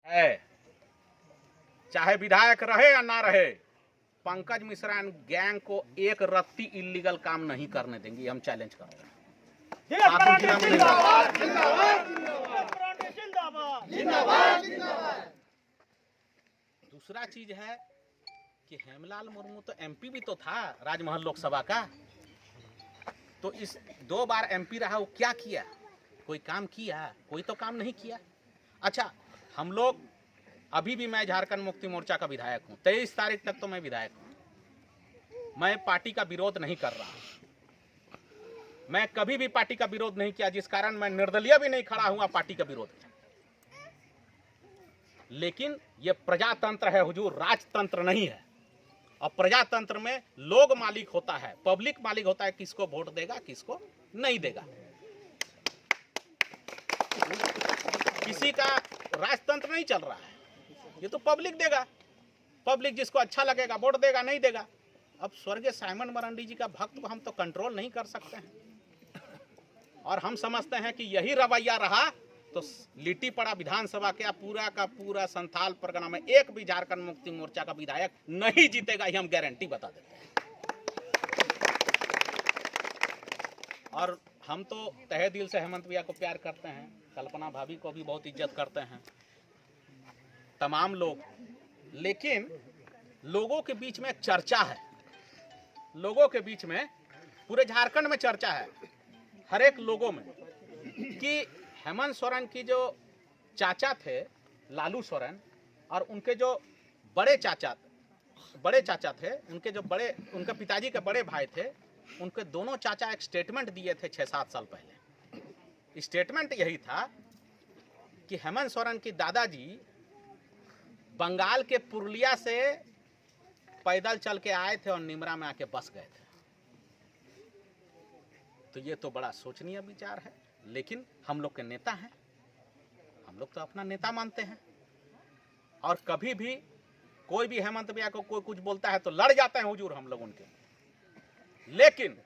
है, चाहे विधायक रहे या ना रहे, पंकज मिश्रा गैंग को एक रत्ती इलीगल काम नहीं करने देंगे, हम चैलेंज करते हैं। दूसरा चीज है कि हेमलाल मुर्मू तो एमपी भी तो था राजमहल लोकसभा का, तो इस 2 बार एमपी रहा, वो क्या किया? कोई काम किया? कोई तो काम नहीं किया। अच्छा, हम लोग अभी भी, मैं झारखंड मुक्ति मोर्चा का विधायक हूं, 23 तारीख तक तो मैं विधायक हूं। मैं पार्टी का विरोध नहीं कर रहा हूं, मैं कभी भी पार्टी का विरोध नहीं किया, जिस कारण मैं निर्दलीय भी नहीं खड़ा हुआ पार्टी का विरोध में। लेकिन ये प्रजातंत्र है हुजूर, राजतंत्र नहीं है। और प्रजातंत्र में लोग मालिक होता है, पब्लिक मालिक होता है, किसको वोट देगा किसको नहीं देगा। किसी का राजतंत्र नहीं चल रहा है, ये तो पब्लिक देगा। पब्लिक जिसको अच्छा लगेगा वोट देगा, नहीं देगा। अब स्वर्गीय साइमन मरांडी जी का भक्त को हम तो कंट्रोल नहीं कर सकते हैं, और हम समझते हैं कि यही रवैया रहा तो लिट्टी पड़ा विधानसभा के पूरा का पूरा संथाल परगना में एक भी झारखंड मुक्ति मोर्चा का विधायक नहीं जीतेगा, ये हम गारंटी बता देते हैं। और हम तो तहे दिल से हेमंत भैया को प्यार करते हैं, कल्पना भाभी को भी बहुत इज्जत करते हैं, तमाम लोग। लेकिन लोगों के बीच में एक चर्चा है, लोगों के बीच में, पूरे झारखंड में चर्चा है, हर एक लोगों में, कि हेमंत सोरेन की जो चाचा थे लालू सोरेन, और उनके जो बड़े चाचा थे, उनके जो बड़े, उनके पिताजी के बड़े भाई थे, उनके दोनों चाचा एक स्टेटमेंट दिए थे 6-7 साल पहले। स्टेटमेंट यही था कि हेमंत सोरेन की दादाजी बंगाल के पुरुलिया से पैदल चल के आए थे और निमरा में आके बस गए थे। तो ये तो बड़ा सोचनीय विचार है, लेकिन हम लोग के नेता हैं, हम लोग तो अपना नेता मानते हैं, और कभी भी कोई भी हेमंत भैया को कोई कुछ बोलता है तो लड़ जाते हैं हुजूर हम लोग उनके। लेकिन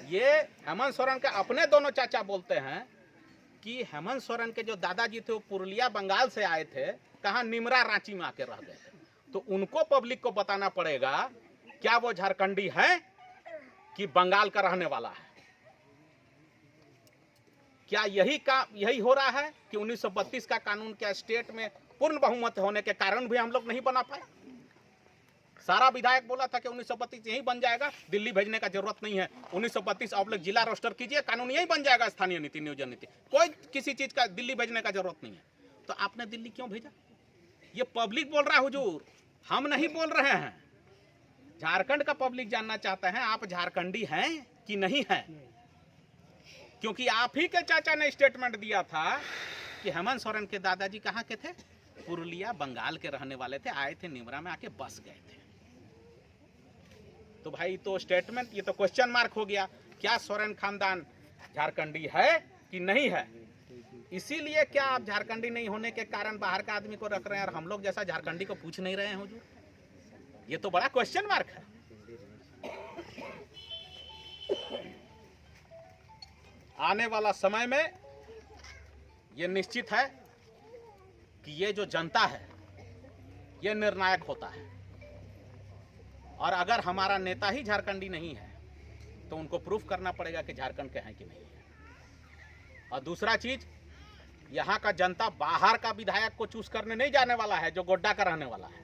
ये हेमंत सोरेन के अपने दोनों चाचा बोलते हैं कि हेमंत सोरेन के जो दादाजी थे वो पुरुलिया बंगाल से आए थे, कहाँ निमरा रांची में आके रह गए थे। तो उनको पब्लिक को बताना पड़ेगा क्या वो झारखंडी है कि बंगाल का रहने वाला है। क्या यही हो रहा है कि 1932 का कानून क्या स्टेट में पूर्ण बहुमत होने के कारण भी हम लोग नहीं बना पाए? सारा विधायक बोला था कि 1932 यही बन जाएगा, दिल्ली भेजने का जरूरत नहीं है, 1932 आप लोग जिला रोस्टर कीजिए, कानून यही बन जाएगा, स्थानीय नीति, नियोजन नीति, कोई किसी चीज का दिल्ली भेजने का जरूरत नहीं है। तो आपने दिल्ली क्यों भेजा? ये पब्लिक बोल रहा है हुजूर, हम नहीं बोल रहे हैं। झारखंड का पब्लिक जानना चाहते हैं आप झारखंडी हैं कि नहीं है, क्योंकि आप ही के चाचा ने स्टेटमेंट दिया था कि हेमंत सोरेन के दादाजी कहाँ के थे, पुरुलिया बंगाल के रहने वाले थे, आए थे निमरा में आके बस गए थे। तो भाई तो स्टेटमेंट, ये तो क्वेश्चन मार्क हो गया, क्या सोरेन खानदान झारखंडी है कि नहीं है? इसीलिए क्या आप झारखंडी नहीं होने के कारण बाहर का आदमी को रख रहे हैं और हम लोग जैसा झारखंडी को पूछ नहीं रहे हैं हुजूर? ये तो बड़ा क्वेश्चन मार्क है। आने वाला समय में ये निश्चित है कि ये जो जनता है ये निर्णायक होता है, और अगर हमारा नेता ही झारखंडी नहीं है तो उनको प्रूफ करना पड़ेगा कि झारखंड के हैं कि नहीं है। और दूसरा चीज, यहाँ का जनता बाहर का विधायक को चूज करने नहीं जाने वाला है जो गोड्डा का रहने वाला है।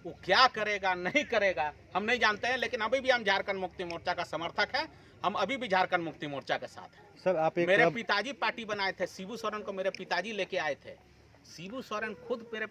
वो क्या करेगा नहीं करेगा हम नहीं जानते हैं, लेकिन अभी भी हम झारखंड मुक्ति मोर्चा का समर्थक हैं, हम अभी भी झारखंड मुक्ति मोर्चा के साथ हैं। सर आप मेरे पिताजी पार्टी बनाए थे, शिबू सोरेन को मेरे पिताजी लेके आए थे। शिबू सोरेन खुद मेरे